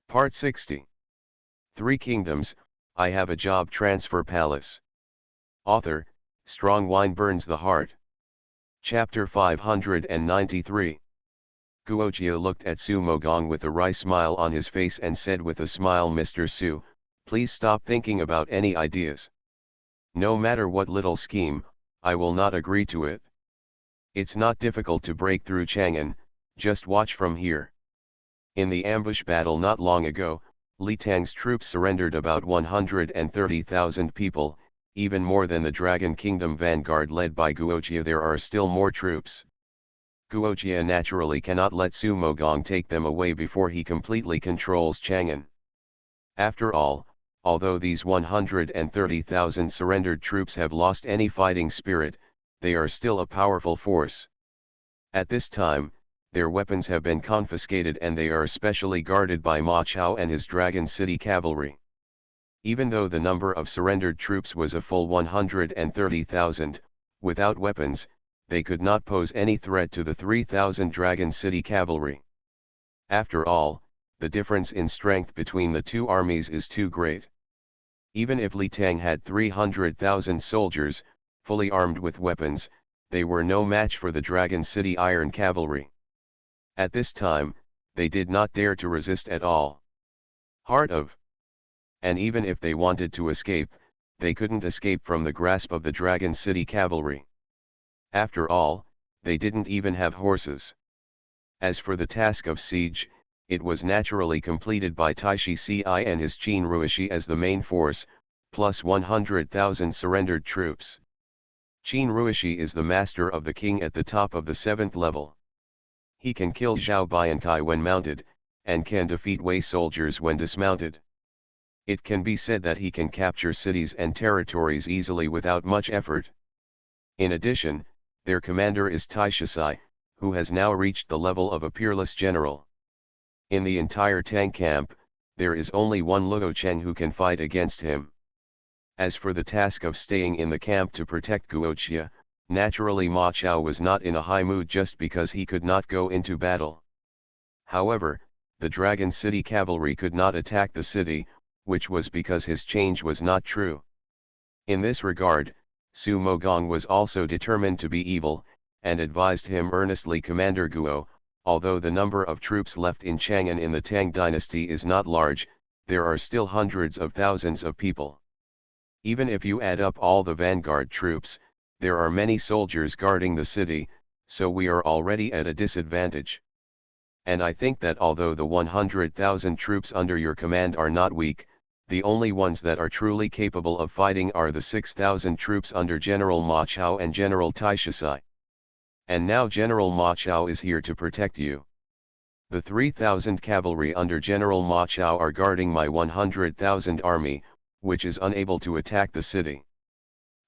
Part 60. Three Kingdoms, I Have a Job Transfer Palace. Author, Strong Wine Burns the Heart. Chapter 593. Guojia looked at Su Mogong with a wry smile on his face and said with a smile, Mr. Su, please stop thinking about any ideas. No matter what little scheme, I will not agree to it. It's not difficult to break through Chang'an, just watch from here. In the ambush battle not long ago, Li Tang's troops surrendered about 130,000 people, even more than the Dragon Kingdom vanguard led by Guojia. There are still more troops. Guojia naturally cannot let Su Mogong take them away before he completely controls Chang'an. After all, although these 130,000 surrendered troops have lost any fighting spirit, they are still a powerful force. At this time, their weapons have been confiscated and they are specially guarded by Ma Chao and his Dragon City cavalry. Even though the number of surrendered troops was a full 130,000, without weapons, they could not pose any threat to the 3,000 Dragon City cavalry. After all, the difference in strength between the two armies is too great. Even if Li Tang had 300,000 soldiers, fully armed with weapons, they were no match for the Dragon City Iron Cavalry. At this time, they did not dare to resist at all. And even if they wanted to escape, they couldn't escape from the grasp of the Dragon City Cavalry. After all, they didn't even have horses. As for the task of siege, it was naturally completed by Taishi Ci and his Qin Ruishi as the main force, plus 100,000 surrendered troops. Qin Ruishi is the master of the king at the top of the 7th level. He can kill Zhao Biankai when mounted, and can defeat Wei soldiers when dismounted. It can be said that he can capture cities and territories easily without much effort. In addition, their commander is Taishisi, who has now reached the level of a peerless general. In the entire Tang camp, there is only one Luo Cheng who can fight against him. As for the task of staying in the camp to protect Guojia, naturally Ma Chao was not in a high mood just because he could not go into battle. However, the Dragon City cavalry could not attack the city, which was because his change was not true. In this regard, Su Mogong was also determined to be evil, and advised him earnestly, Commander Guo, although the number of troops left in Chang'an in the Tang dynasty is not large, there are still hundreds of thousands of people. Even if you add up all the vanguard troops, there are many soldiers guarding the city, so we are already at a disadvantage. And I think that although the 100,000 troops under your command are not weak, the only ones that are truly capable of fighting are the 6,000 troops under General Ma Chao and General Taishisi. And now General Ma Chao is here to protect you. The 3,000 cavalry under General Ma Chao are guarding my 100,000 army, which is unable to attack the city.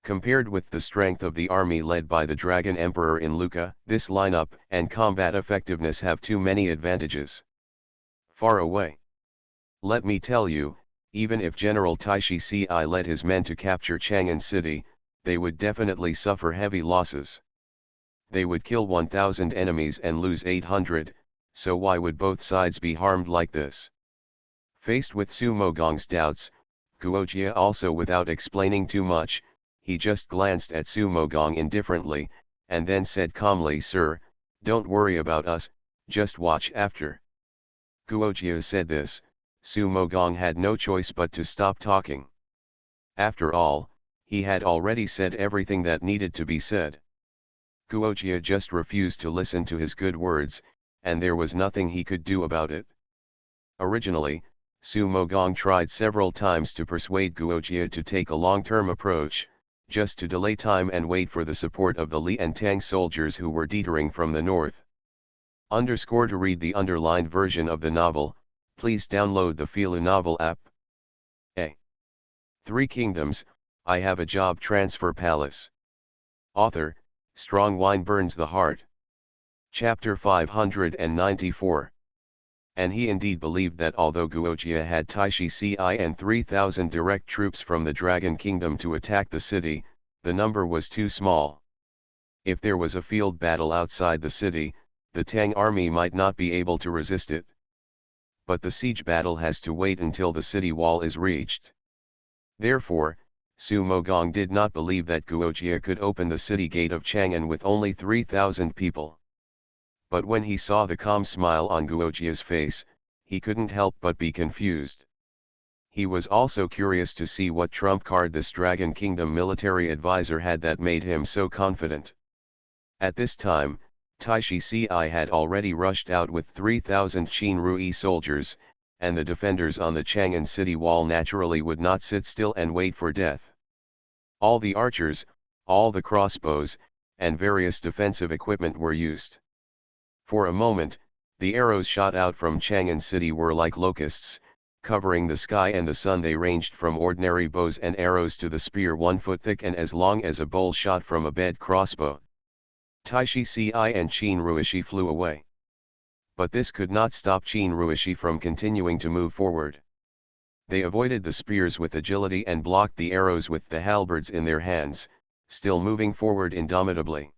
Compared with the strength of the army led by the Dragon Emperor in Lucca, this lineup and combat effectiveness have too many advantages. Far away. Let me tell you, even if General Taishi Ci led his men to capture Chang'an City, they would definitely suffer heavy losses. They would kill 1,000 enemies and lose 800, so why would both sides be harmed like this? Faced with Su Mogong's doubts, Guojia also, without explaining too much, he just glanced at Su Mogong indifferently, and then said calmly, Sir, don't worry about us, just watch after. Guojia said this, Su Mogong had no choice but to stop talking. After all, he had already said everything that needed to be said. Guojia just refused to listen to his good words, and there was nothing he could do about it. Originally, Su Mogong tried several times to persuade Guojia to take a long-term approach, just to delay time and wait for the support of the Li and Tang soldiers who were detoring from the north. To read the underlined version of the novel, please download the Philu Novel app. Three Kingdoms, I Have a Job Transfer Palace. Author, Strong Wine Burns the Heart. Chapter 594. And he indeed believed that although Guojia had Taishi Ci and 3,000 direct troops from the Dragon Kingdom to attack the city, the number was too small. If there was a field battle outside the city, the Tang army might not be able to resist it. but the siege battle has to wait until the city wall is reached. Therefore, Su Mogong did not believe that Guojia could open the city gate of Chang'an with only 3,000 people. But when he saw the calm smile on Guojia's face, he couldn't help but be confused. He was also curious to see what trump card this Dragon Kingdom military advisor had that made him so confident. At this time, Taishi Ci had already rushed out with 3,000 Qin Rui soldiers, and the defenders on the Chang'an city wall naturally would not sit still and wait for death. All the archers, all the crossbows, and various defensive equipment were used. For a moment, the arrows shot out from Chang'an city were like locusts, covering the sky and the sun. They ranged from ordinary bows and arrows to the spear 1 foot thick and as long as a bowl shot from a bed crossbow. Taishi Ci and Qin Ruishi flew away. But this could not stop Qin Ruishi from continuing to move forward. They avoided the spears with agility and blocked the arrows with the halberds in their hands, still moving forward indomitably.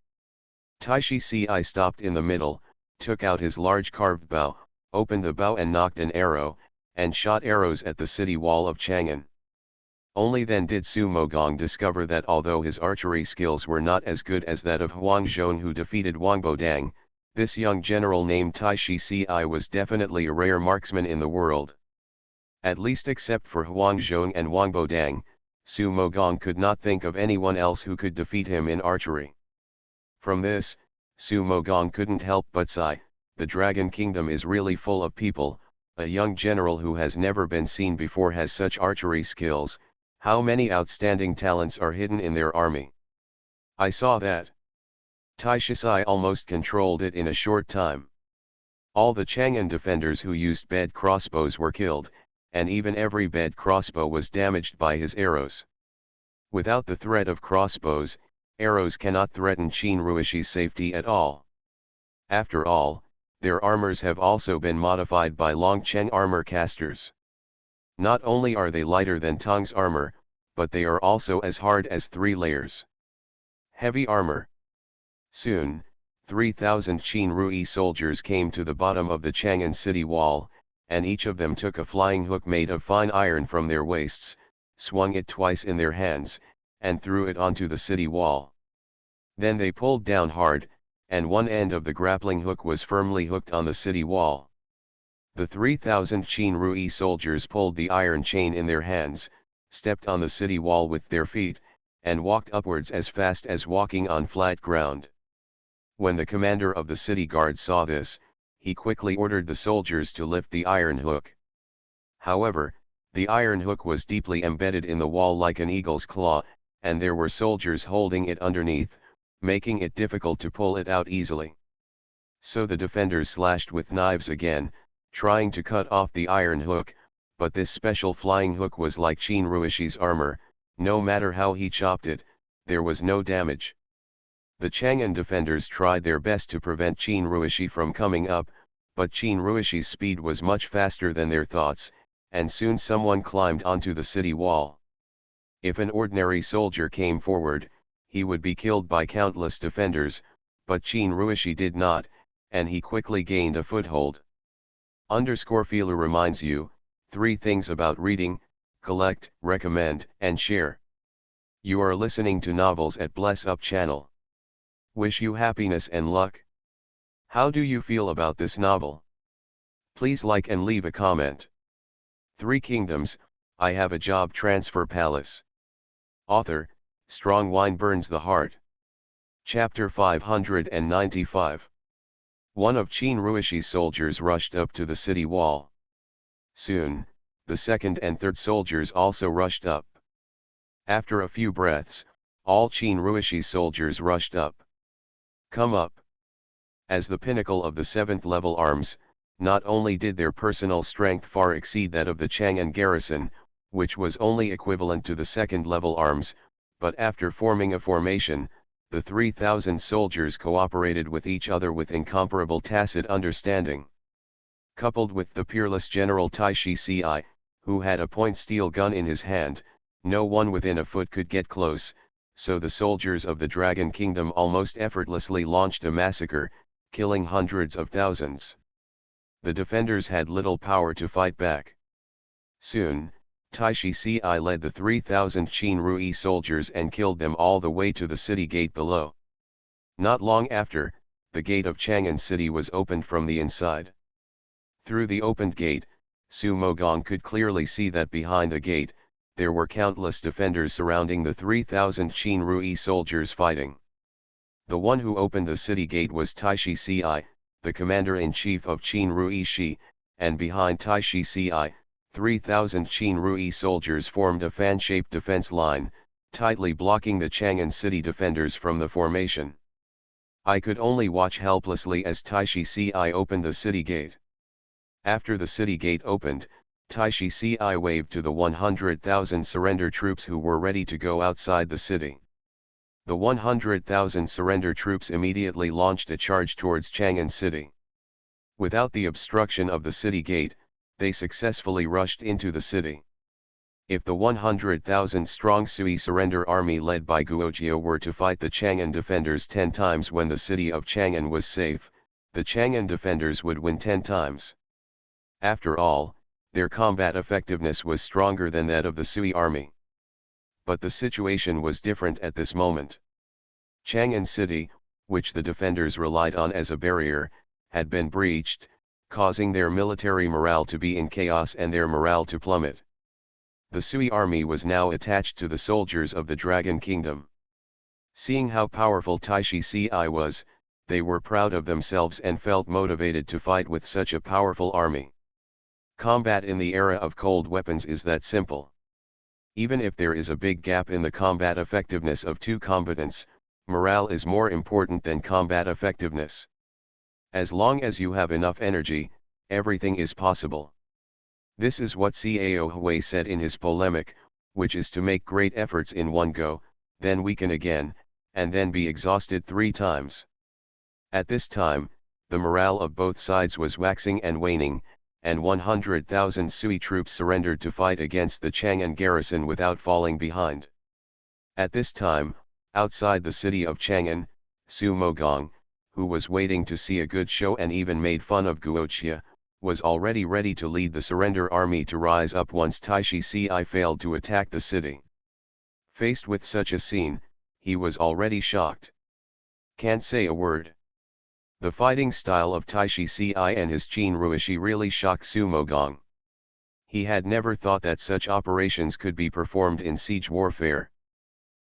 Taishi Ci stopped in the middle, took out his large carved bow, opened the bow and knocked an arrow, and shot arrows at the city wall of Chang'an. Only then did Su Mogong discover that although his archery skills were not as good as that of Huang Zhong who defeated Wang Bodang, this young general named Taishi Ci was definitely a rare marksman in the world. At least except for Huang Zhong and Wang Bodang, Su Mogong could not think of anyone else who could defeat him in archery. From this, Su Mogong couldn't help but sigh, the Dragon Kingdom is really full of people. A young general who has never been seen before has such archery skills. How many outstanding talents are hidden in their army? I saw that. Taishi Ci almost controlled it in a short time. All the Chang'an defenders who used bed crossbows were killed, and even every bed crossbow was damaged by his arrows. Without the threat of crossbows, arrows cannot threaten Qin Ruishi's safety at all. After all, their armors have also been modified by Longcheng armor casters. Not only are they lighter than Tong's armor, but they are also as hard as 3 layers. Heavy armor. Soon, 3,000 Qin Rui soldiers came to the bottom of the Chang'an city wall, and each of them took a flying hook made of fine iron from their waists, swung it twice in their hands, and threw it onto the city wall. Then they pulled down hard, and one end of the grappling hook was firmly hooked on the city wall. The 3,000 Qin Rui soldiers pulled the iron chain in their hands, stepped on the city wall with their feet, and walked upwards as fast as walking on flat ground. When the commander of the city guard saw this, he quickly ordered the soldiers to lift the iron hook. However, the iron hook was deeply embedded in the wall like an eagle's claw, and there were soldiers holding it underneath, making it difficult to pull it out easily. So the defenders slashed with knives again, trying to cut off the iron hook, but this special flying hook was like Qin Ruishi's armor. No matter how he chopped it, there was no damage. The Chang'an defenders tried their best to prevent Qin Ruishi from coming up, but Qin Ruishi's speed was much faster than their thoughts, and soon someone climbed onto the city wall. If an ordinary soldier came forward, he would be killed by countless defenders, but Qin Ruishi did not, and he quickly gained a foothold. Fila reminds you, 3 things about reading: collect, recommend, and share. You are listening to Novels at Bless Up channel. Wish you happiness and luck. How do you feel about this novel? Please like and leave a comment. 3 Kingdoms, I Have a Job Transfer Palace. Author, Strong Wine Burns the Heart. Chapter 595. One of Qin Ruishi's soldiers rushed up to the city wall. Soon, the second and third soldiers also rushed up. After a few breaths, all Qin Ruishi's soldiers rushed up. Come up. As the pinnacle of the 7th level arms, not only did their personal strength far exceed that of the Chang'an garrison, which was only equivalent to the 2nd level arms, but after forming a formation, the 3,000 soldiers cooperated with each other with incomparable tacit understanding. Coupled with the peerless General Taishi Ci, who had a point steel gun in his hand, no one within a foot could get close, so the soldiers of the Dragon Kingdom almost effortlessly launched a massacre, killing hundreds of thousands. The defenders had little power to fight back. Soon, Taishi Ci led the 3,000 Qin Rui soldiers and killed them all the way to the city gate below. Not long after, the gate of Chang'an city was opened from the inside. Through the opened gate, Su Mogong could clearly see that behind the gate, there were countless defenders surrounding the 3,000 Qin Rui soldiers fighting. The one who opened the city gate was Taishi Ci, the commander-in-chief of Qin Rui Shi, and behind Taishi Ci, 3,000 Qin Rui soldiers formed a fan-shaped defense line, tightly blocking the Chang'an city defenders from the formation. I could only watch helplessly as Taishi Ci opened the city gate. After the city gate opened, Taishi Ci waved to the 100,000 surrender troops who were ready to go outside the city. The 100,000 surrender troops immediately launched a charge towards Chang'an city. Without the obstruction of the city gate, they successfully rushed into the city. If the 100,000 strong Sui surrender army led by Guojia were to fight the Chang'an defenders 10 times when the city of Chang'an was safe, the Chang'an defenders would win 10 times. After all, their combat effectiveness was stronger than that of the Sui army. But the situation was different at this moment. Chang'an city, which the defenders relied on as a barrier, had been breached, causing their military morale to be in chaos and their morale to plummet. The Sui army was now attached to the soldiers of the Dragon Kingdom. Seeing how powerful Taishi Ci was, they were proud of themselves and felt motivated to fight with such a powerful army. Combat in the era of cold weapons is that simple. Even if there is a big gap in the combat effectiveness of two combatants, morale is more important than combat effectiveness. As long as you have enough energy, everything is possible. This is what Cao Hui said in his polemic, which is to make great efforts in one go, then weaken again, and then be exhausted 3 times. At this time, the morale of both sides was waxing and waning, and 100,000 Sui troops surrendered to fight against the Chang'an garrison without falling behind. At this time, outside the city of Chang'an, Su Mogong, who was waiting to see a good show and even made fun of Guoqia, was already ready to lead the surrender army to rise up once Taishi Ci failed to attack the city. Faced with such a scene, he was already shocked. Can't say a word. The fighting style of Taishi Ci and his Qin Ruishi really shocked Su Mogong. He had never thought that such operations could be performed in siege warfare.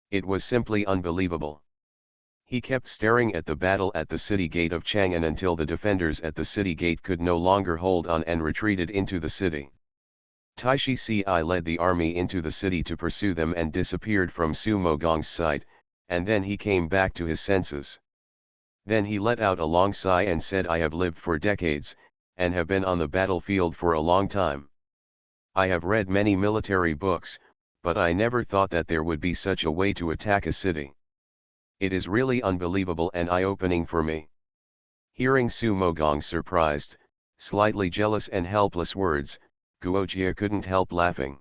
It was simply unbelievable. He kept staring at the battle at the city gate of Chang'an until the defenders at the city gate could no longer hold on and retreated into the city. Taishi Ci led the army into the city to pursue them and disappeared from Su Mogong's sight, and then he came back to his senses. Then he let out a long sigh and said, "I have lived for decades, and have been on the battlefield for a long time. I have read many military books, but I never thought that there would be such a way to attack a city. It is really unbelievable and eye-opening for me." Hearing Su Mogong's surprised, slightly jealous and helpless words, Guojia couldn't help laughing.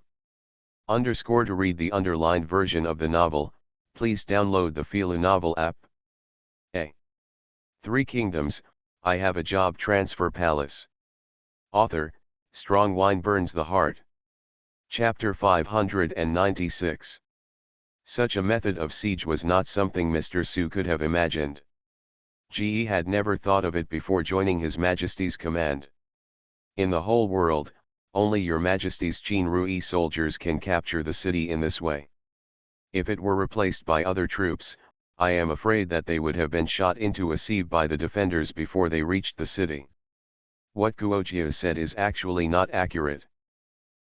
To read the underlined version of the novel, please download the Filu Novel app. 3 Kingdoms, I Have a Job Transfer Palace. Author, Strong Wine Burns the Heart. Chapter 596. Such a method of siege was not something Mr. Su could have imagined. Ge had never thought of it before joining His Majesty's command. In the whole world, only Your Majesty's Qin Rui soldiers can capture the city in this way. If it were replaced by other troops, I am afraid that they would have been shot into a sieve by the defenders before they reached the city. What Guojia said is actually not accurate.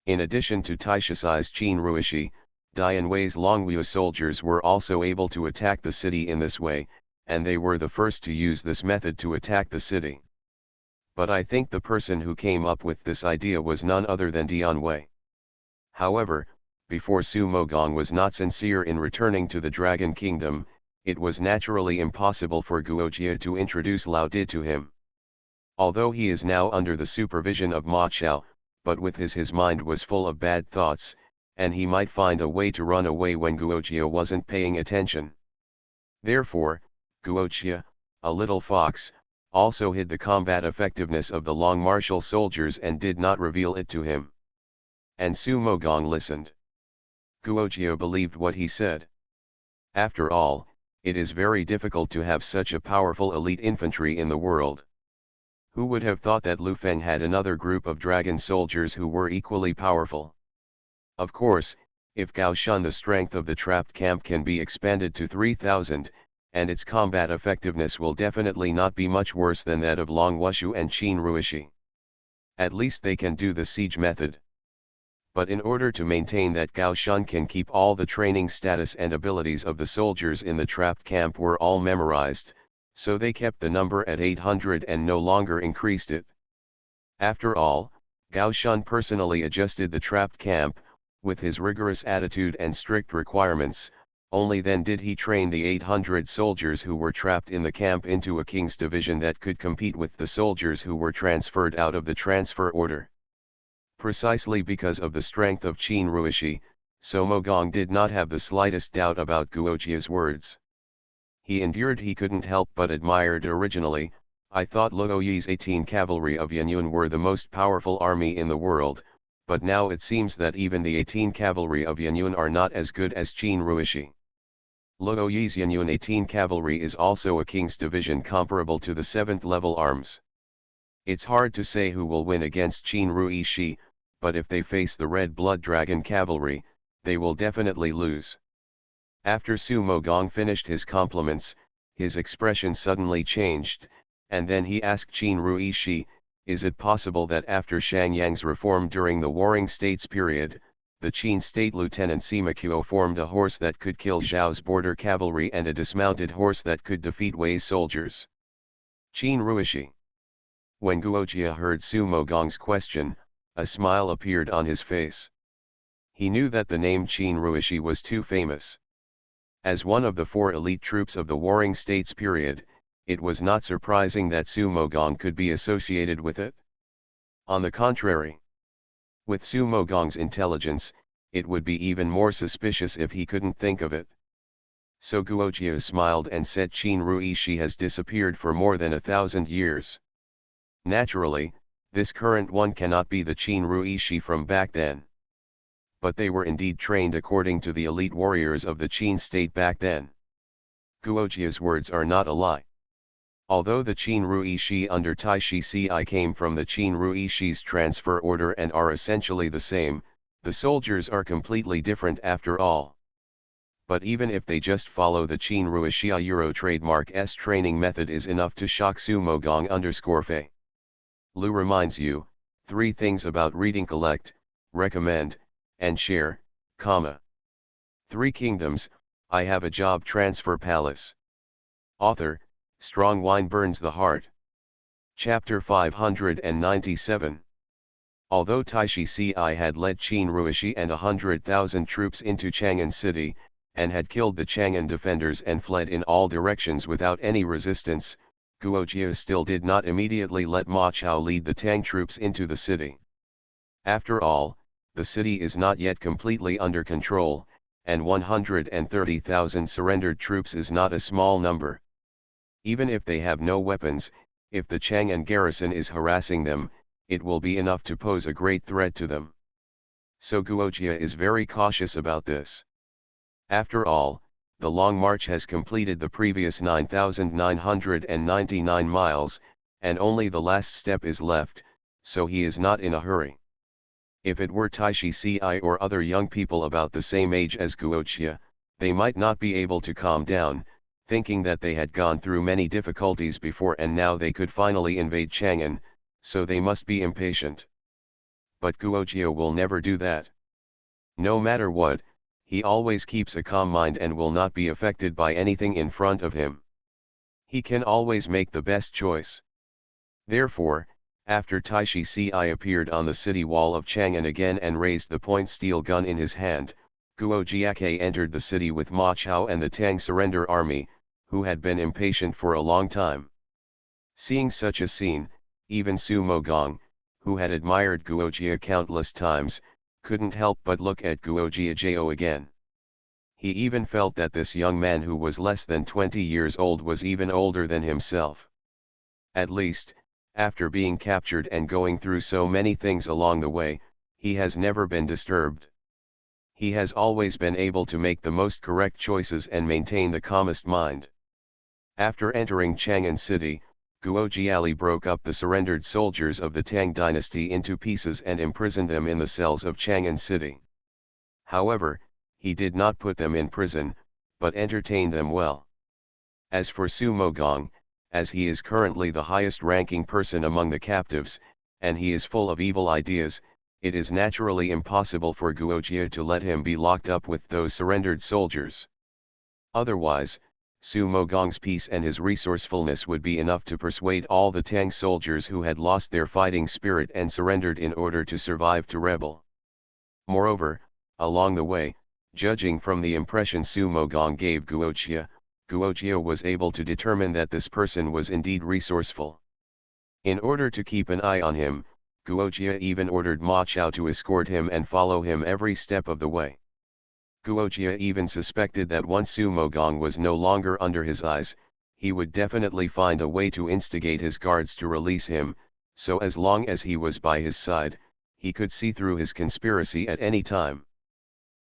In addition to Taishisi's Qin Ruishi, Dian Wei's Longwu soldiers were also able to attack the city in this way, and they were the first to use this method to attack the city. But I think the person who came up with this idea was none other than Dian Wei. However, before Su Mogong was not sincere in returning to the Dragon Kingdom, it was naturally impossible for Guojia to introduce Lao Di to him. Although he is now under the supervision of Ma Chao, but with his mind was full of bad thoughts, and he might find a way to run away when Guojia wasn't paying attention. Therefore, Guojia, a little fox, also hid the combat effectiveness of the long martial soldiers and did not reveal it to him. And Su Mogong listened. Guojia believed what he said. After all, it is very difficult to have such a powerful elite infantry in the world. Who would have thought that Lu Feng had another group of dragon soldiers who were equally powerful? Of course, if Gao Shun, the strength of the trapped camp can be expanded to 3,000, and its combat effectiveness will definitely not be much worse than that of Long Wushu and Qin Ruishi. At least they can do the siege method. But in order to maintain that, Gao Shun can keep all the training status and abilities of the soldiers in the trapped camp were all memorized, so they kept the number at 800 and no longer increased it. After all, Gao Shun personally adjusted the trapped camp, with his rigorous attitude and strict requirements. Only then did he train the 800 soldiers who were trapped in the camp into a king's division that could compete with the soldiers who were transferred out of the transfer order. Precisely because of the strength of Qin Ruishi, Su Mogong did not have the slightest doubt about Guojia's words. He endured, he couldn't help but admired. Originally, I thought Luoyi's 18 cavalry of Yanyun were the most powerful army in the world, but now it seems that even the 18 cavalry of Yanyun are not as good as Qin Ruishi. Luoyi's Yanyun 18 cavalry is also a king's division comparable to the 7th level arms. It's hard to say who will win against Qin Ruishi, but if they face the Red Blood Dragon cavalry, they will definitely lose. After Su Mogong finished his compliments, his expression suddenly changed, and then he asked Qin Ruishi, is it possible that after Shang Yang's reform during the Warring States period, the Qin state lieutenant Sima Kuo formed a horse that could kill Zhao's border cavalry and a dismounted horse that could defeat Wei's soldiers? Qin Ruishi. When Guojia heard Su Mogong's question, a smile appeared on his face. He knew that the name Qin Ruishi was too famous. As one of the 4 elite troops of the Warring States period, it was not surprising that Su Mogong could be associated with it. On the contrary, with Su Mogong's intelligence, it would be even more suspicious if he couldn't think of it. So Guojia smiled and said, Qin Ruishi has disappeared for more than 1,000 years. Naturally, this current one cannot be the Qin Ruishi from back then. But they were indeed trained according to the elite warriors of the Qin state back then. Guojia's words are not a lie. Although the Qin Ruishi under Taishi Ci came from the Qin Ruishi's transfer order and are essentially the same, the soldiers are completely different after all. But even if they just follow the Qin Ruishi Euro trademark S training method is enough to shock Su Mogong _Fei. Lu reminds you, 3 things about reading: collect, recommend, and share, 3 Kingdoms, I Have a Job Transfer Palace. Author, Strong Wine Burns the Heart. Chapter 597. Although Taishi Ci had led Qin Ruishi and 100,000 troops into Chang'an City, and had killed the Chang'an defenders and fled in all directions without any resistance, Guojia still did not immediately let Ma Chao lead the Tang troops into the city. After all, the city is not yet completely under control, and 130,000 surrendered troops is not a small number. Even if they have no weapons, if the Chang'an garrison is harassing them, it will be enough to pose a great threat to them. So Guojia is very cautious about this. After all, the Long March has completed the previous 9,999 miles, and only the last step is left, so he is not in a hurry. If it were Taishi Ci or other young people about the same age as Guojia, they might not be able to calm down, thinking that they had gone through many difficulties before and now they could finally invade Chang'an, so they must be impatient. But Guojia will never do that. No matter what, he always keeps a calm mind and will not be affected by anything in front of him. He can always make the best choice. Therefore, after Taishi Ci appeared on the city wall of Chang'an again and raised the point steel gun in his hand, Guojiake entered the city with Ma Chao and the Tang surrender army, who had been impatient for a long time. Seeing such a scene, even Su Mogong, who had admired Guojia countless times, couldn't help but look at Guojiajo again. He even felt that this young man who was less than 20 years old was even older than himself. At least, after being captured and going through so many things along the way, he has never been disturbed. He has always been able to make the most correct choices and maintain the calmest mind. After entering Chang'an City, Guo Jiali broke up the surrendered soldiers of the Tang dynasty into pieces and imprisoned them in the cells of Chang'an City. However, he did not put them in prison, but entertained them well. As for Su Mogong, as he is currently the highest-ranking person among the captives, and he is full of evil ideas, it is naturally impossible for Guojia to let him be locked up with those surrendered soldiers. Otherwise, Su Mogong's peace and his resourcefulness would be enough to persuade all the Tang soldiers who had lost their fighting spirit and surrendered in order to survive to rebel. Moreover, along the way, judging from the impression Su Mogong gave Guojia was able to determine that this person was indeed resourceful. In order to keep an eye on him, Guojia even ordered Ma Chao to escort him and follow him every step of the way. Guojia even suspected that once Su Mogong was no longer under his eyes, he would definitely find a way to instigate his guards to release him, so as long as he was by his side, he could see through his conspiracy at any time.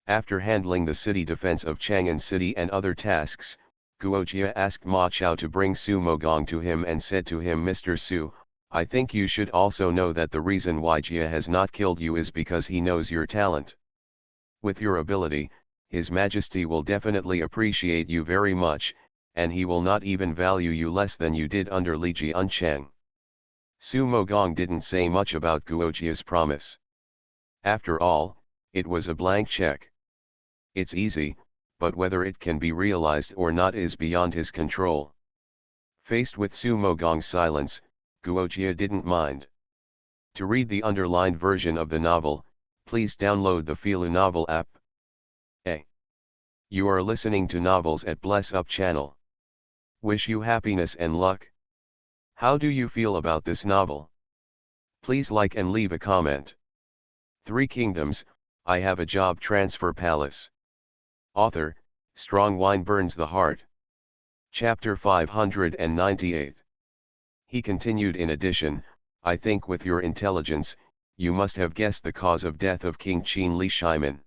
After handling the city defense of Chang'an City and other tasks, Guojia asked Ma Chao to bring Su Mogong to him and said to him, "Mr. Su, I think you should also know that the reason why Jia has not killed you is because he knows your talent. With your ability, His Majesty will definitely appreciate you very much, and he will not even value you less than you did under Li Jiancheng." Su Mogong didn't say much about Guojia's promise. After all, it was a blank check. It's easy, but whether it can be realized or not is beyond his control. Faced with Su Mogong's silence, Guojia didn't mind. To read the underlined version of the novel, please download the Filu Novel app. You are listening to Novels at Bless Up channel. Wish you happiness and luck. How do you feel about this novel? Please like and leave a comment. Three Kingdoms, I Have a Job Transfer Palace. Author, Strong Wine Burns the Heart. Chapter 598. He continued, in addition, I think with your intelligence, you must have guessed the cause of death of King Qin Li Shimin.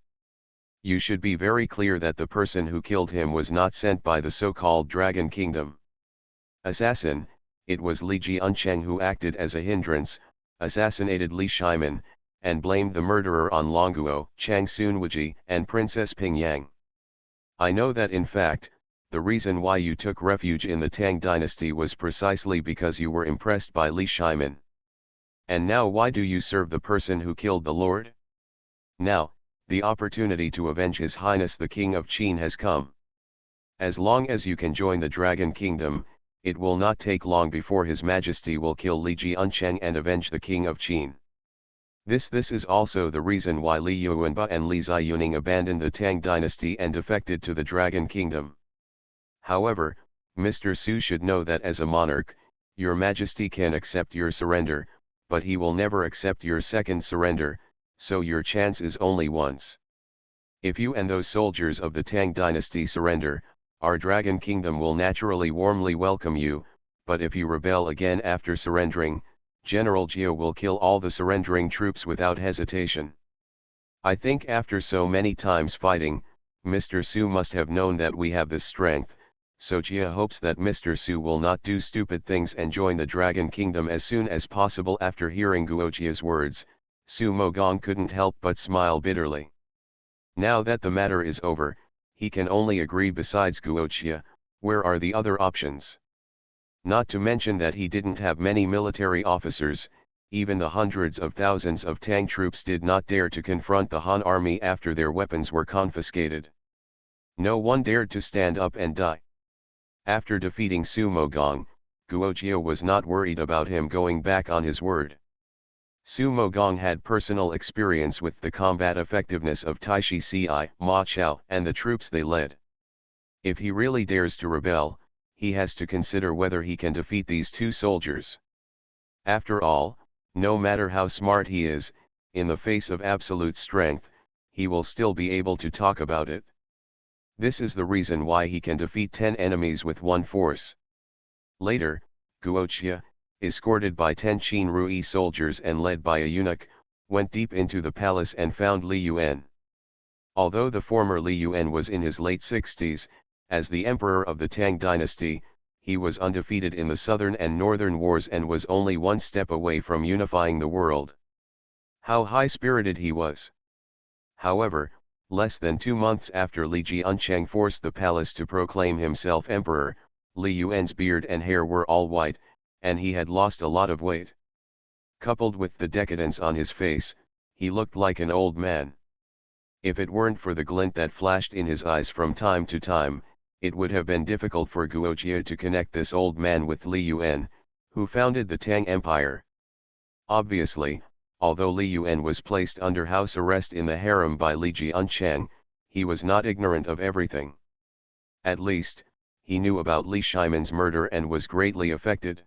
You should be very clear that the person who killed him was not sent by the so-called Dragon Kingdom. Assassin, it was Li Jiancheng who acted as a hindrance, assassinated Li Shimin, and blamed the murderer on Longguo, Chang Sunwuji, and Princess Pingyang. I know that in fact, the reason why you took refuge in the Tang dynasty was precisely because you were impressed by Li Shimin. And now why do you serve the person who killed the Lord? Now, the opportunity to avenge His Highness the King of Qin has come. As long as you can join the Dragon Kingdom, it will not take long before His Majesty will kill Li Jiancheng and avenge the King of Qin. This is also the reason why Li Yuanba and Li Ziyuning abandoned the Tang dynasty and defected to the Dragon Kingdom. However, Mr. Su should know that as a monarch, Your Majesty can accept your surrender, but he will never accept your second surrender, so your chance is only once. If you and those soldiers of the Tang dynasty surrender, our Dragon Kingdom will naturally warmly welcome you, but if you rebel again after surrendering, General Jia will kill all the surrendering troops without hesitation. I think after so many times fighting, Mr. Su must have known that we have this strength, so Jia hopes that Mr. Su will not do stupid things and join the Dragon Kingdom as soon as possible. After hearing Guojia's words, Su Mogong couldn't help but smile bitterly. Now that the matter is over, he can only agree. Besides Guojia, where are the other options? Not to mention that he didn't have many military officers, even the hundreds of thousands of Tang troops did not dare to confront the Han army after their weapons were confiscated. No one dared to stand up and die. After defeating Su Mogong, Guojia was not worried about him going back on his word. Su Mogong had personal experience with the combat effectiveness of Taishi Ci, Ma Chao, and the troops they led. If he really dares to rebel, he has to consider whether he can defeat these two soldiers. After all, no matter how smart he is, in the face of absolute strength, he will still be able to talk about it. This is the reason why he can defeat 10 enemies with one force. Later, Guojia, escorted by 10 Qin Rui soldiers and led by a eunuch, went deep into the palace and found Li Yuan. Although the former Li Yuan was in his late 60s, as the emperor of the Tang dynasty, he was undefeated in the southern and northern wars and was only one step away from unifying the world. How high-spirited he was! However, less than 2 months after Li Jiancheng forced the palace to proclaim himself emperor, Li Yuan's beard and hair were all white, and he had lost a lot of weight. Coupled with the decadence on his face, he looked like an old man. If it weren't for the glint that flashed in his eyes from time to time, it would have been difficult for Guojie to connect this old man with Li Yuan, who founded the Tang Empire. Obviously, although Li Yuan was placed under house arrest in the harem by Li Jiancheng, he was not ignorant of everything. At least, he knew about Li Shiman's murder and was greatly affected.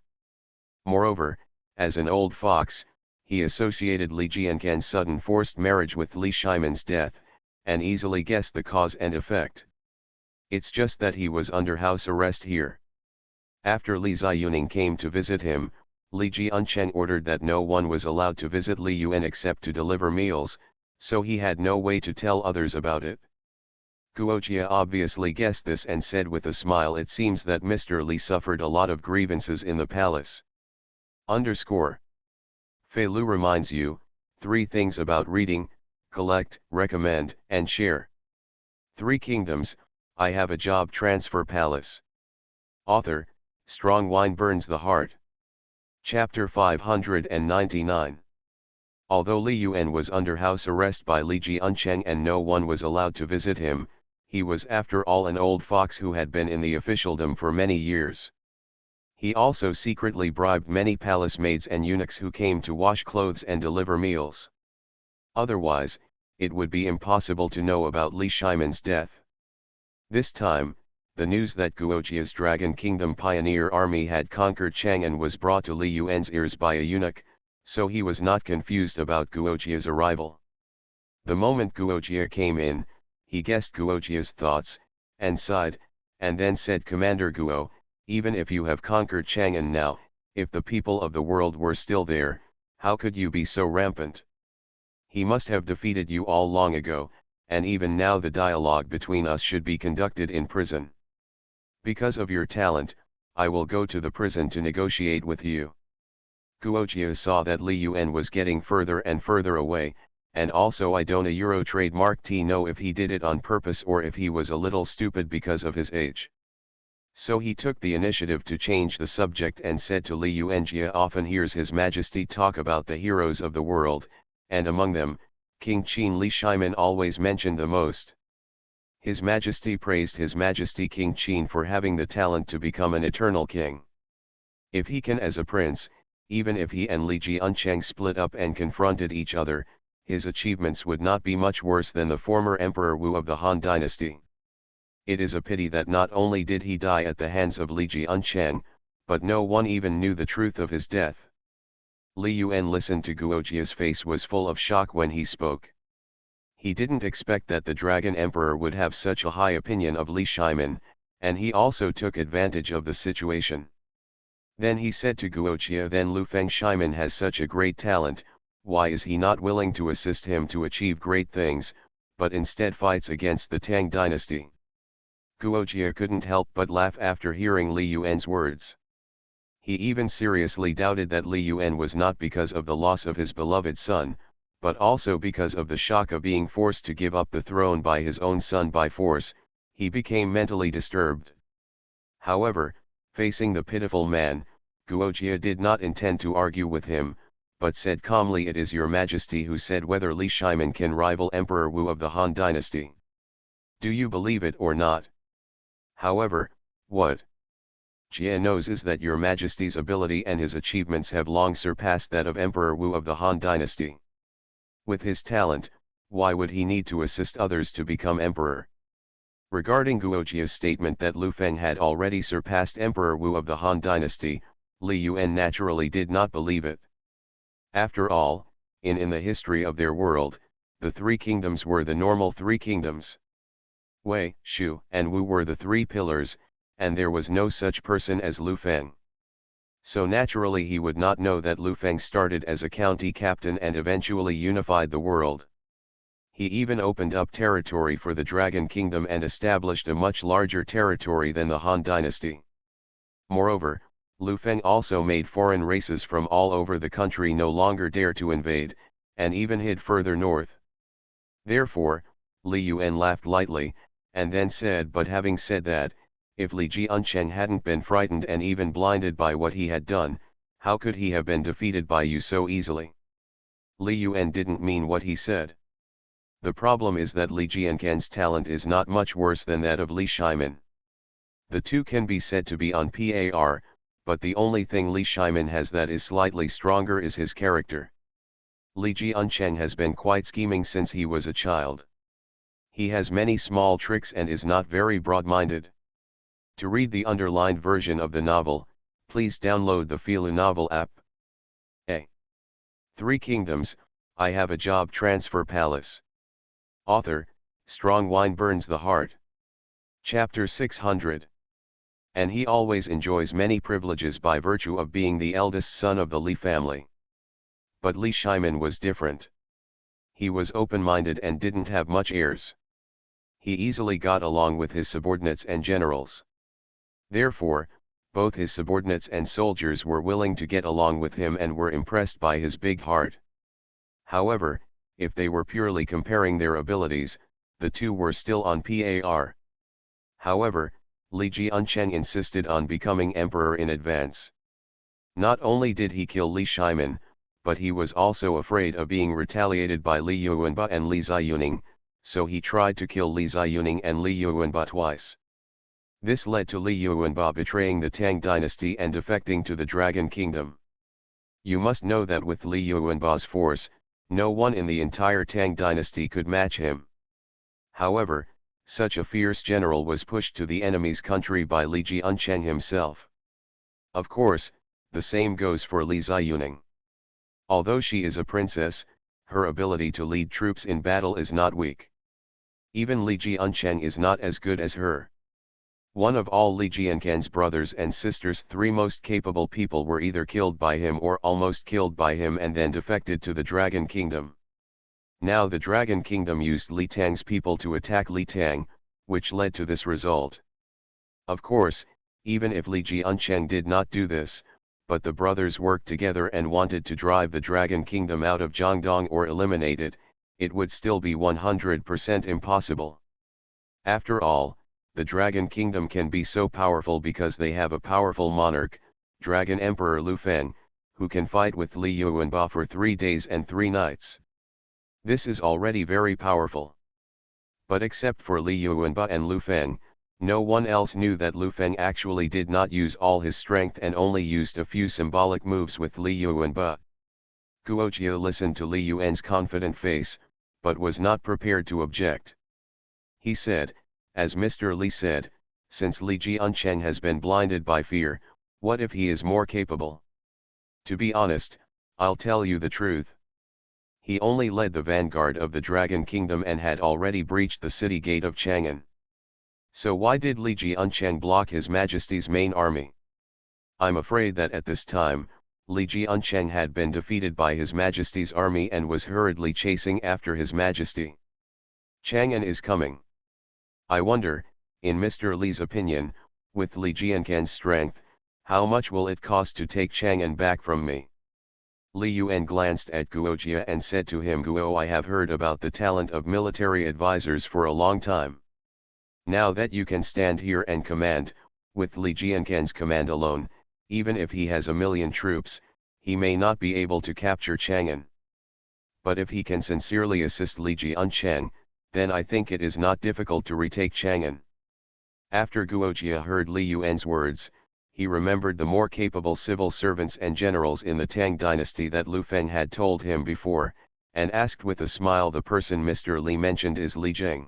Moreover, as an old fox, he associated Li Jiancheng's sudden forced marriage with Li Shiman's death, and easily guessed the cause and effect. It's just that he was under house arrest here. After Li Ziyuning came to visit him, Li Jiancheng ordered that no one was allowed to visit Li Yuan except to deliver meals, so he had no way to tell others about it. Guojie obviously guessed this and said with a smile, "It seems that Mr. Li suffered a lot of grievances in the palace." Fei Lu reminds you, 3 things about reading: collect, recommend, and share. 3 Kingdoms, I Have a Job Transfer Palace. Author, Strong Wine Burns the Heart. Chapter 599. Although Li Yuan was under house arrest by Li Jiancheng and no one was allowed to visit him, he was after all an old fox who had been in the officialdom for many years. He also secretly bribed many palace maids and eunuchs who came to wash clothes and deliver meals. Otherwise, it would be impossible to know about Li Shiman's death. This time, the news that Guojie's Dragon Kingdom pioneer army had conquered Chang'an was brought to Li Yuan's ears by a eunuch, so he was not confused about Guojie's arrival. The moment Guojie came in, he guessed Guojie's thoughts, and sighed, and then said, "Commander Guo, even if you have conquered Chang'an now, if the people of the world were still there, how could you be so rampant? He must have defeated you all long ago, and even now the dialogue between us should be conducted in prison. Because of your talent, I will go to the prison to negotiate with you." Guojie saw that Li Yuan was getting further and further away, and also I don't Euro trademark to know if he did it on purpose or if he was a little stupid because of his age. So he took the initiative to change the subject and said to Li Yuan, "Jia often hears His Majesty talk about the heroes of the world, and among them, King Qin Li Shiman always mentioned the most. His Majesty praised His Majesty King Qin for having the talent to become an eternal king. If he can as a prince, even if he and Li Jiancheng split up and confronted each other, his achievements would not be much worse than the former Emperor Wu of the Han dynasty. It is a pity that not only did he die at the hands of Li Jiancheng, but no one even knew the truth of his death." Li Yuan listened to Guojie's face was full of shock when he spoke. He didn't expect that the Dragon Emperor would have such a high opinion of Li Shiman, and he also took advantage of the situation. Then he said to Guojie, "Then Lu Feng Shiman has such a great talent, why is he not willing to assist him to achieve great things, but instead fights against the Tang dynasty?" Guojie couldn't help but laugh after hearing Li Yuan's words. He even seriously doubted that Li Yuan was not because of the loss of his beloved son, but also because of the shock of being forced to give up the throne by his own son by force. He became mentally disturbed. However, facing the pitiful man, Guojie did not intend to argue with him, but said calmly, "It is your Majesty who said whether Li Shiman can rival Emperor Wu of the Han dynasty. Do you believe it or not? However, what Jie knows is that your Majesty's ability and his achievements have long surpassed that of Emperor Wu of the Han dynasty. With his talent, why would he need to assist others to become emperor?" Regarding Guojie's statement that Lu Feng had already surpassed Emperor Wu of the Han dynasty, Li Yuan naturally did not believe it. After all, in the history of their world, the 3 kingdoms were the normal 3 kingdoms. Wei, Shu, and Wu were the 3 pillars, and there was no such person as Lu Feng. So naturally he would not know that Lu Feng started as a county captain and eventually unified the world. He even opened up territory for the Dragon Kingdom and established a much larger territory than the Han Dynasty. Moreover, Lu Feng also made foreign races from all over the country no longer dare to invade, and even hid further north. Therefore, Li Yuan laughed lightly, and then said, but having said that, if Li Jiancheng hadn't been frightened and even blinded by what he had done, how could he have been defeated by you so easily? Li Yuan didn't mean what he said. The problem is that Li Jianquan's talent is not much worse than that of Li Shimin. The two can be said to be on par, but the only thing Li Shimin has that is slightly stronger is his character. Li Jiancheng has been quite scheming since he was a child. He has many small tricks and is not very broad-minded. To read the underlined version of the novel, please download the Philu Novel app. A. Three Kingdoms, I Have a Job Transfer Palace. Author, Strong Wine Burns the Heart. Chapter 600. And he always enjoys many privileges by virtue of being the eldest son of the Li family. But Li Shimin was different. He was open-minded and didn't have much airs. He easily got along with his subordinates and generals. Therefore, both his subordinates and soldiers were willing to get along with him and were impressed by his big heart. However, if they were purely comparing their abilities, the two were still on par. However, Li Jiancheng insisted on becoming emperor in advance. Not only did he kill Li Shimin, but he was also afraid of being retaliated by Li Yuanba and Li Ziyuning, so he tried to kill Li Ziyuning and Li Yuanba twice. This led to Li Yuanba betraying the Tang dynasty and defecting to the Dragon Kingdom. You must know that with Li Yuanba's force, no one in the entire Tang dynasty could match him. However, such a fierce general was pushed to the enemy's country by Li Jiancheng himself. Of course, the same goes for Li Ziyuning. Although she is a princess, her ability to lead troops in battle is not weak. Even Li Jiancheng is not as good as her. One of all Li Jianquan's brothers and sisters, three most capable people, were either killed by him or almost killed by him and then defected to the Dragon Kingdom. Now the Dragon Kingdom used Li Tang's people to attack Li Tang, which led to this result. Of course, even if Li Jiancheng did not do this, but the brothers worked together and wanted to drive the Dragon Kingdom out of Jiangdong or eliminate it, it would still be 100% impossible. After all, the Dragon Kingdom can be so powerful because they have a powerful monarch, Dragon Emperor Lu Feng, who can fight with Li Yuanba for 3 days and 3 nights. This is already very powerful. But except for Li Yuanba and Lu Feng, no one else knew that Lu Feng actually did not use all his strength and only used a few symbolic moves with Li Yuanba. Guojia listened to Li Yuan's confident face, but was not prepared to object. He said, as Mr. Li said, since Li Jiancheng has been blinded by fear, what if he is more capable? To be honest, I'll tell you the truth. He only led the vanguard of the Dragon Kingdom and had already breached the city gate of Chang'an. So why did Li Jiancheng block His Majesty's main army? I'm afraid that at this time, Li Jiancheng had been defeated by His Majesty's army and was hurriedly chasing after His Majesty. Chang'an is coming. I wonder, in Mr. Li's opinion, with Li Jianquan's strength, how much will it cost to take Chang'an back from me? Li Yuan glanced at Guojia and said to him, Guo, I have heard about the talent of military advisors for a long time. Now that you can stand here and command, with Li Jianquan's command alone, even if he has 1,000,000 troops, he may not be able to capture Chang'an. But if he can sincerely assist Li Jiancheng, then I think it is not difficult to retake Chang'an. After Guojia heard Li Yuan's words, he remembered the more capable civil servants and generals in the Tang dynasty that Lu Feng had told him before, and asked with a smile, the person Mr. Li mentioned is Li Jing.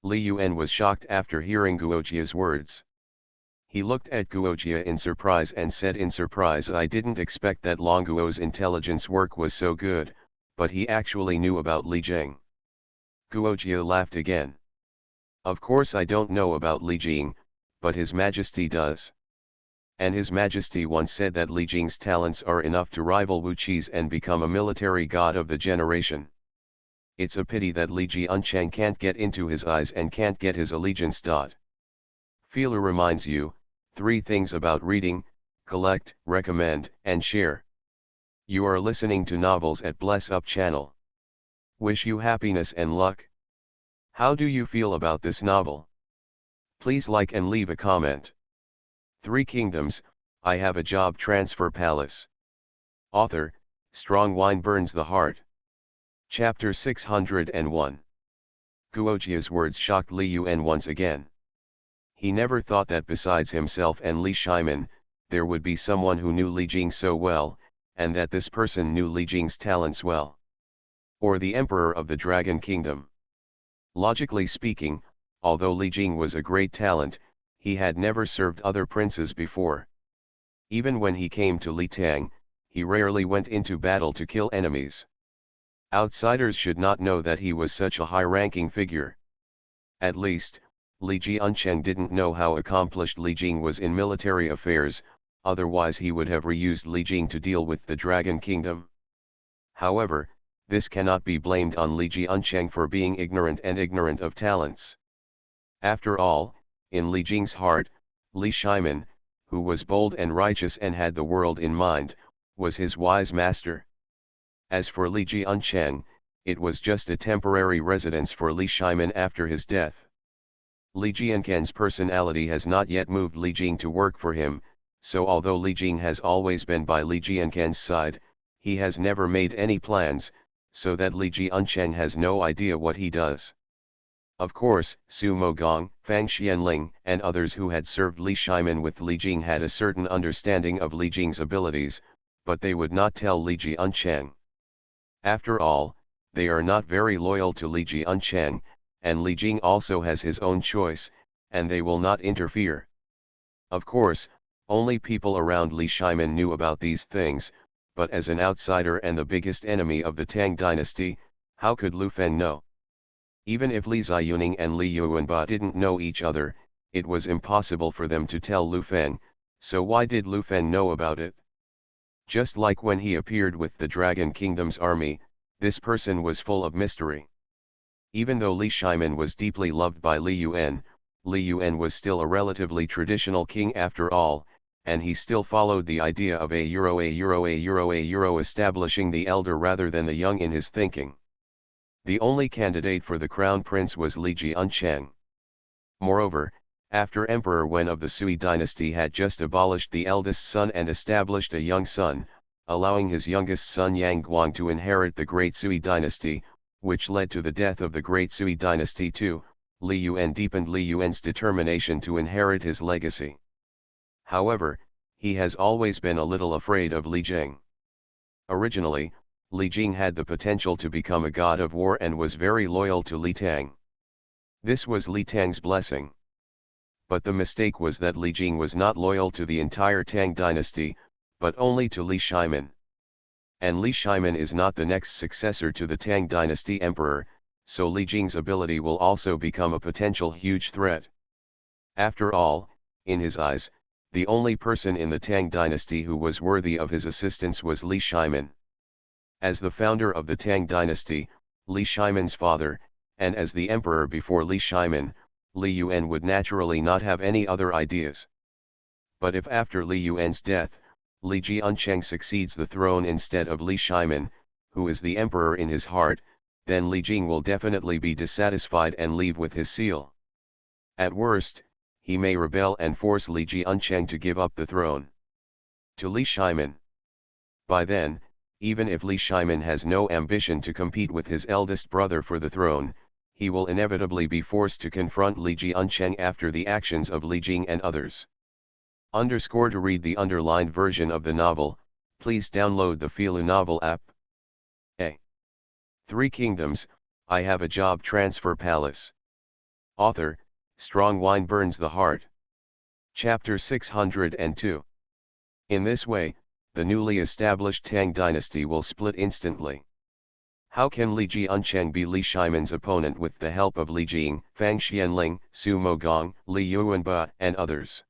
Li Yuan was shocked after hearing Guojia's words. He looked at Guojia in surprise and said in surprise, I didn't expect that Long Guo's intelligence work was so good, but he actually knew about Li Jing. Guojia laughed again. Of course I don't know about Li Jing, but His Majesty does. And His Majesty once said that Li Jing's talents are enough to rival Wu Qi's and become a military god of the generation. It's a pity that Li Jiancheng can't get into his eyes and can't get his allegiance. Feeler reminds you, 3 things about reading: collect, recommend, and share. You are listening to Novels at Bless Up channel. Wish you happiness and luck. How do you feel about this novel? Please like and leave a comment. 3 Kingdoms, I Have a Job Transfer Palace. Author, Strong Wine Burns the Heart. Chapter 601. Guojia's words shocked Li Yuan once again. He never thought that besides himself and Li Shimin, there would be someone who knew Li Jing so well, and that this person knew Li Jing's talents well. Or the Emperor of the Dragon Kingdom. Logically speaking, although Li Jing was a great talent, he had never served other princes before. Even when he came to Li Tang, he rarely went into battle to kill enemies. Outsiders should not know that he was such a high-ranking figure. At least, Li Jiancheng didn't know how accomplished Li Jing was in military affairs, otherwise he would have reused Li Jing to deal with the Dragon Kingdom. However, this cannot be blamed on Li Jiancheng for being ignorant of talents. After all, in Li Jing's heart, Li Shimin, who was bold and righteous and had the world in mind, was his wise master. As for Li Jiancheng, it was just a temporary residence for Li Shimin after his death. Li Jiancheng's personality has not yet moved Li Jing to work for him, so although Li Jing has always been by Li Jiancheng's side, he has never made any plans, so that Li Jiancheng has no idea what he does. Of course, Su Mogong, Fang Xianling, and others who had served Li Shimin with Li Jing had a certain understanding of Li Jing's abilities, but they would not tell Li Jiancheng. After all, they are not very loyal to Li Jiancheng, and Li Jing also has his own choice, and they will not interfere. Of course, only people around Li Shimin knew about these things, but as an outsider and the biggest enemy of the Tang dynasty, how could Lu Fen know? Even if Li Ziyuning and Li Yuanba didn't know each other, it was impossible for them to tell Lu Fen, so why did Lu Fen know about it? Just like when he appeared with the Dragon Kingdom's army, this person was full of mystery. Even though Li Shimin was deeply loved by Li Yuan was still a relatively traditional king after all, and he still followed the idea of a euro establishing the elder rather than the young in his thinking. The only candidate for the crown prince was Li Jiancheng. Moreover, after Emperor Wen of the Sui dynasty had just abolished the eldest son and established a young son, allowing his youngest son Yang Guang to inherit the Great Sui dynasty, which led to the death of the Great Sui dynasty too, Li Yuan deepened Li Yuan's determination to inherit his legacy. However, he has always been a little afraid of Li Jing. Originally, Li Jing had the potential to become a god of war and was very loyal to Li Tang. This was Li Tang's blessing. But the mistake was that Li Jing was not loyal to the entire Tang dynasty, but only to Li Shimin. And Li Shimin is not the next successor to the Tang dynasty emperor, so Li Jing's ability will also become a potential huge threat. After all, in his eyes, the only person in the Tang dynasty who was worthy of his assistance was Li Shimin. As the founder of the Tang dynasty, Li Shimin's father, and as the emperor before Li Shimin, Li Yuan would naturally not have any other ideas. But if after Li Yuan's death, Li Jiancheng succeeds the throne instead of Li Shimin, who is the emperor in his heart, then Li Jing will definitely be dissatisfied and leave with his seal. At worst, he may rebel and force Li Jiancheng to give up the throne to Li Shimin. By then, even if Li Shimin has no ambition to compete with his eldest brother for the throne, he will inevitably be forced to confront Li Jiancheng after the actions of Li Jing and others. To read the underlined version of the novel, please download the Filu Novel app. A. 3 Kingdoms, I Have a Job Transfer Palace. Author, Strong Wine Burns the Heart. Chapter 602. In this way, the newly established Tang dynasty will split instantly. How can Li Jiancheng be Li Shimin's opponent with the help of Li Jing, Fang Xianling, Su Mogong, Li Yuanba, and others?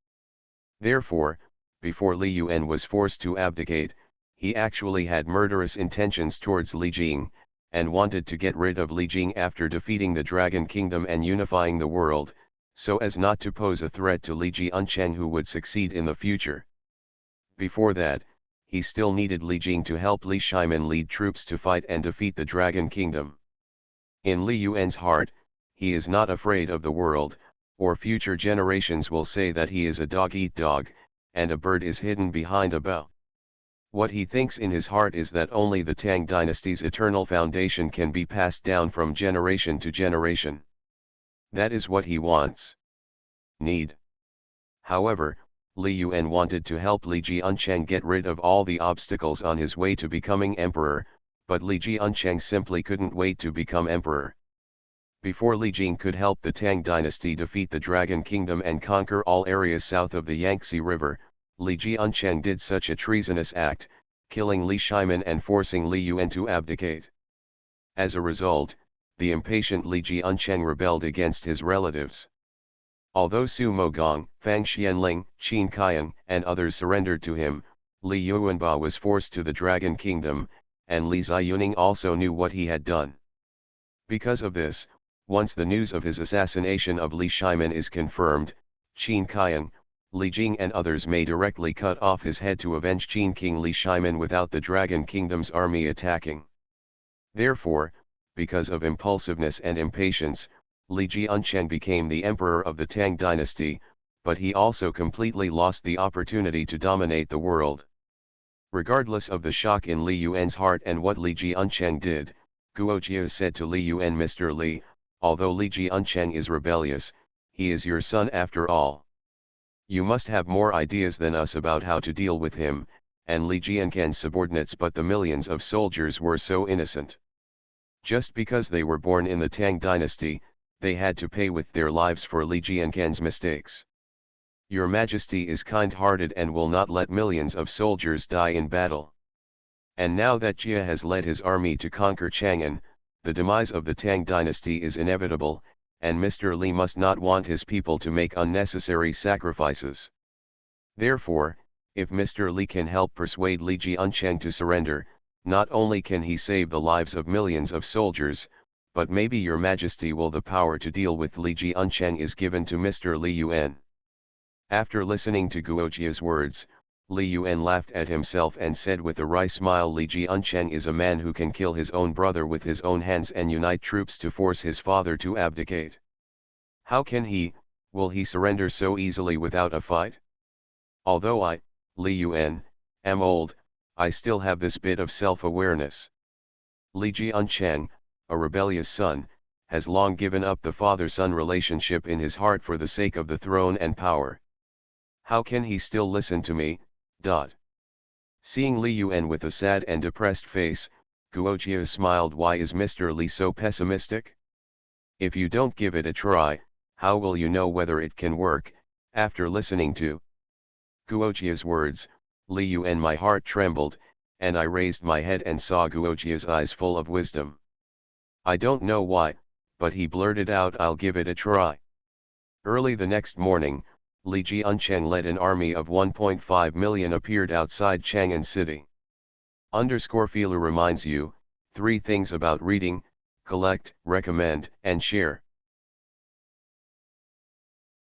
Therefore, before Li Yuan was forced to abdicate, he actually had murderous intentions towards Li Jing, and wanted to get rid of Li Jing after defeating the Dragon Kingdom and unifying the world, so as not to pose a threat to Li Jiancheng, who would succeed in the future. Before that, he still needed Li Jing to help Li Shimin lead troops to fight and defeat the Dragon Kingdom. In Li Yuan's heart, he is not afraid of the world, or future generations will say that he is a dog-eat-dog, and a bird is hidden behind a bough. What he thinks in his heart is that only the Tang dynasty's eternal foundation can be passed down from generation to generation. That is what he wants. Need. However, Li Yuan wanted to help Li Jiancheng get rid of all the obstacles on his way to becoming emperor, but Li Jiancheng simply couldn't wait to become emperor. Before Li Jing could help the Tang dynasty defeat the Dragon Kingdom and conquer all areas south of the Yangtze River, Li Jiancheng did such a treasonous act, killing Li Shimin and forcing Li Yuan to abdicate. As a result, the impatient Li Jiancheng rebelled against his relatives. Although Su Mogong, Fang Xianling, Qin Kaiyan, and others surrendered to him, Li Yuanba was forced to the Dragon Kingdom, and Li Ziyuning also knew what he had done. Because of this, once the news of his assassination of Li Shimin is confirmed, Qin Kaiyan, Li Jing and others may directly cut off his head to avenge Qin King Li Shimin without the Dragon Kingdom's army attacking. Therefore, because of impulsiveness and impatience, Li Jiancheng became the emperor of the Tang dynasty, but he also completely lost the opportunity to dominate the world. Regardless of the shock in Li Yuan's heart and what Li Jiancheng did, Guojie said to Li Yuan, "Mr. Li, although Li Jiancheng is rebellious, he is your son after all. You must have more ideas than us about how to deal with him," and Li Jiancheng's subordinates, but the millions of soldiers were so innocent. Just because they were born in the Tang dynasty, they had to pay with their lives for Li Jiancheng's mistakes. Your Majesty is kind-hearted and will not let millions of soldiers die in battle. And now that Jia has led his army to conquer Chang'an, the demise of the Tang dynasty is inevitable, and Mr. Li must not want his people to make unnecessary sacrifices. Therefore, if Mr. Li can help persuade Li Jiancheng to surrender, not only can he save the lives of millions of soldiers, but maybe your Majesty will the power to deal with Li Jiancheng is given to Mr. Li Yuan. After listening to Guojie's words, Li Yuan laughed at himself and said with a wry smile, "Li Jiancheng is a man who can kill his own brother with his own hands and unite troops to force his father to abdicate. How will he surrender so easily without a fight? Although I, Li Yuan, am old, I still have this bit of self-awareness. Li Jiancheng, a rebellious son, has long given up the father-son relationship in his heart for the sake of the throne and power. How can he still listen to me?" Seeing Li Yuan with a sad and depressed face, Guojie smiled. "Why is Mr. Li so pessimistic? If you don't give it a try, how will you know whether it can work?" After listening to Guojie's words, Li Yuan, my heart trembled, and I raised my head and saw Guojie's eyes full of wisdom. I don't know why, but he blurted out, "I'll give it a try." Early the next morning, Li Jiancheng led an army of 1.5 million appeared outside Chang'an city. Fila reminds you, 3 things about reading: collect, recommend, and share.